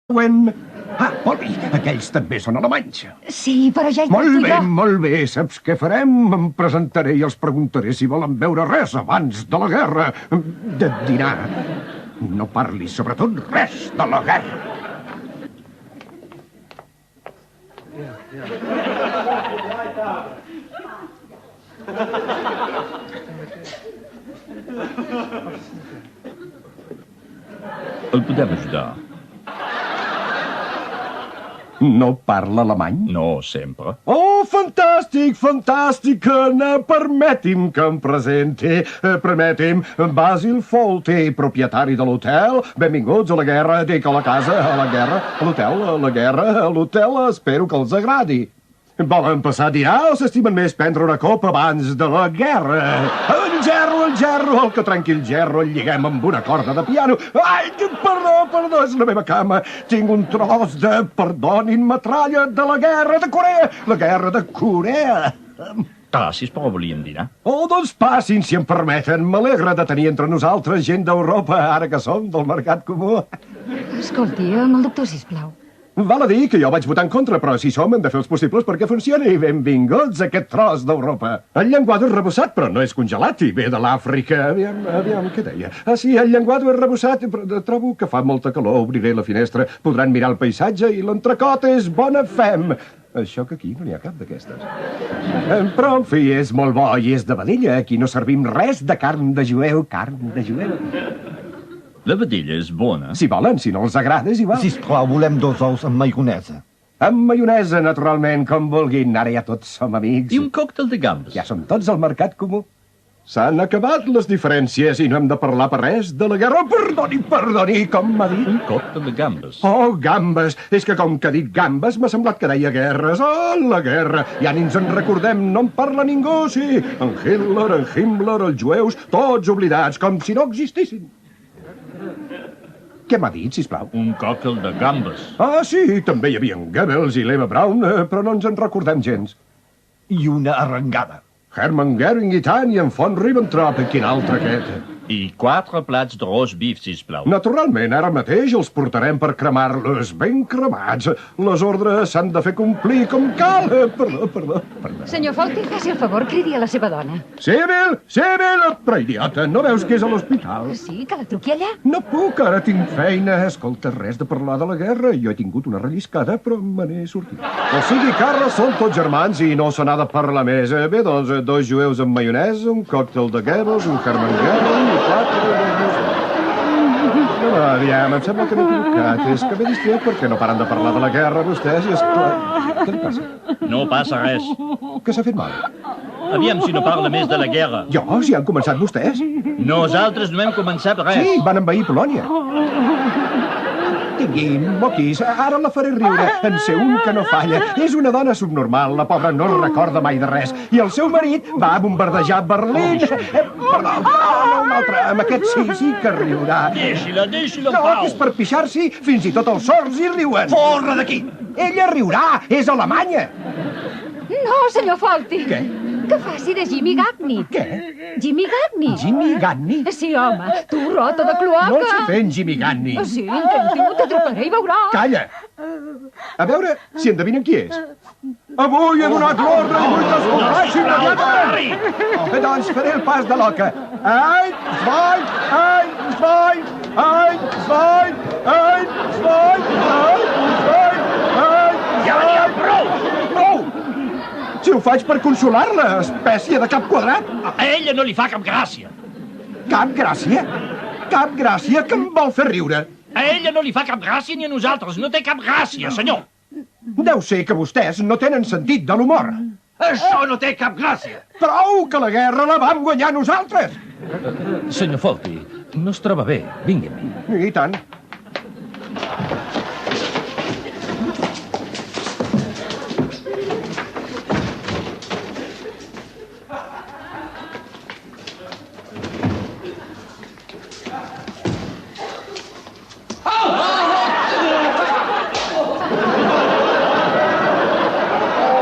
Molt bé, aquells també són alemanys. Sí, però ja hi penso jo. Molt bé, saps què farem? Em presentaré i els preguntaré si volen veure res abans de la guerra. De dinar. No parlis, sobretot, res de la guerra. El podem ajudar? No parla alemany? No, sempre. Oh, fantàstic, fantàstic! Permeti'm que em presenti. Permeti'm, Basil Fawlty, propietari de l'hotel. Benvinguts a la guerra. Dic a la casa, a la guerra, a l'hotel, a la guerra, a l'hotel. Espero que els agradi. Volen passar a dinar o s'estimen més prendre una copa abans de la guerra? El gerro, el que trenqui el gerro el lliguem amb una corda de piano. Ai, perdó, és la meva cama. Tinc un tros de, perdonin, metralla de la guerra de Corea. La guerra de Corea. Gràcies, però volíem dinar. Oh, doncs passin, si em permeten. M'alegra de tenir entre nosaltres gent d'Europa, ara que som del mercat comú. Escolti, amb el doctor, sisplau. Val a dir que jo vaig votar en contra, però si som hem de fer els possibles perquè funcioni. Benvinguts a aquest tros d'Europa. El llenguado és rebossat, però no és congelat i ve de l'Àfrica. Aviam, què deia? Ah, sí, el llenguado és rebossat, però trobo que fa molta calor. Obriré la finestra, podran mirar el paisatge i l'entrecot és bona fem. Això que aquí no n'hi ha cap d'aquestes. Però, en fi, és molt bo i és de vedella. Aquí no servim res de carn de jueu. La vedella és bona. Si volen, si no els agrada, és igual. Sisplau, volem 2 ous amb maionesa. Amb maionesa, naturalment, com vulguin. Ara ja tots som amics. I un còctel de gambes. Ja som tots al mercat comú. S'han acabat les diferències i no hem de parlar per res de la guerra. Perdoni, com m'ha dit? Un còctel de gambes. Oh, gambes. És que com que ha dit gambes m'ha semblat que deia guerres. Oh, la guerra. Ja ni ens en recordem, no en parla ningú, sí. En Hitler, en Himmler, els jueus, tots oblidats, com si no existissin. Què m'ha dit, sisplau? Un còctel de gambes. Ah, sí, també hi havia en Goebbels i l'Eva Braun, però no ens en recordem gens. I una arrengada. Hermann Göring i tant, i en von Ribbentrop, quin altre aquest. I 4 plats de roast beef, sisplau. Naturalment, ara mateix els portarem per cremar-los ben cremats. Les ordres s'han de fer complir com cal. Perdó. Senyor Fawlty, faci el favor, cridi a la seva dona. Sibyl! Però idiota, no veus que és a l'hospital? Sí, que la truqui allà? No puc, ara tinc feina. Escolta, res de parlar de la guerra. Jo he tingut una relliscada, però me n'he sortit. O sigui, Carles, són tots germans i no se n'ha de parlar més. Bé, doncs, 2 jueus amb maionesa, un còctel de Goebbels, un Hermann Göring i 4... Aviam, em sembla que m'he equivocat. És que m'he distret perquè no paren de parlar de la guerra, vostès, i esclar... Què li passa? No passa res. Que s'ha fet mal? Aviam si no parla més de la guerra. Jo? Si han començat vostès? Nosaltres no hem començat res. Sí, van envair Polònia. Tingui, moquis, ara la faré riure. En sé un que no falla. És una dona subnormal, la pobra no recorda mai de res. I el seu marit va bombardejar Berlín. Perdó, no, un altre. Amb aquest sí que riurà. Deixi-la en No, pau. que és per pixar-s'hi. Fins i tot els sords hi riuen. Forra d'aquí! Ella riurà, és alemanya. No, senyor Fawlty. Què? Que faci de Jimmy Gagne. Què? Jimmy Gagne. Jimmy Gagne? Sí, home, tu, rota de cloaca. No el sé fer en Jimmy Gagne. Sí, intenti-ho, te trucaré i veurà. Calla! A veure si endevinen qui és. Avui he donat l'ordre i vull que es compleixi immediatament. Doncs faré el pas de l'oca. Ja n'hi ha prou! Prou! Si ho faig per consolar-la, espècie de cap quadrat. A ella no li fa cap gràcia. Cap gràcia? Cap gràcia que em vol fer riure. A ella no li fa cap gràcia ni a nosaltres. No té cap gràcia, senyor. Deu ser que vostès no tenen sentit de l'humor. Això no té cap gràcia. Prou, que la guerra la vam guanyar nosaltres. Senyor Fawlty, no es troba bé. Vingui amb mi. I tant.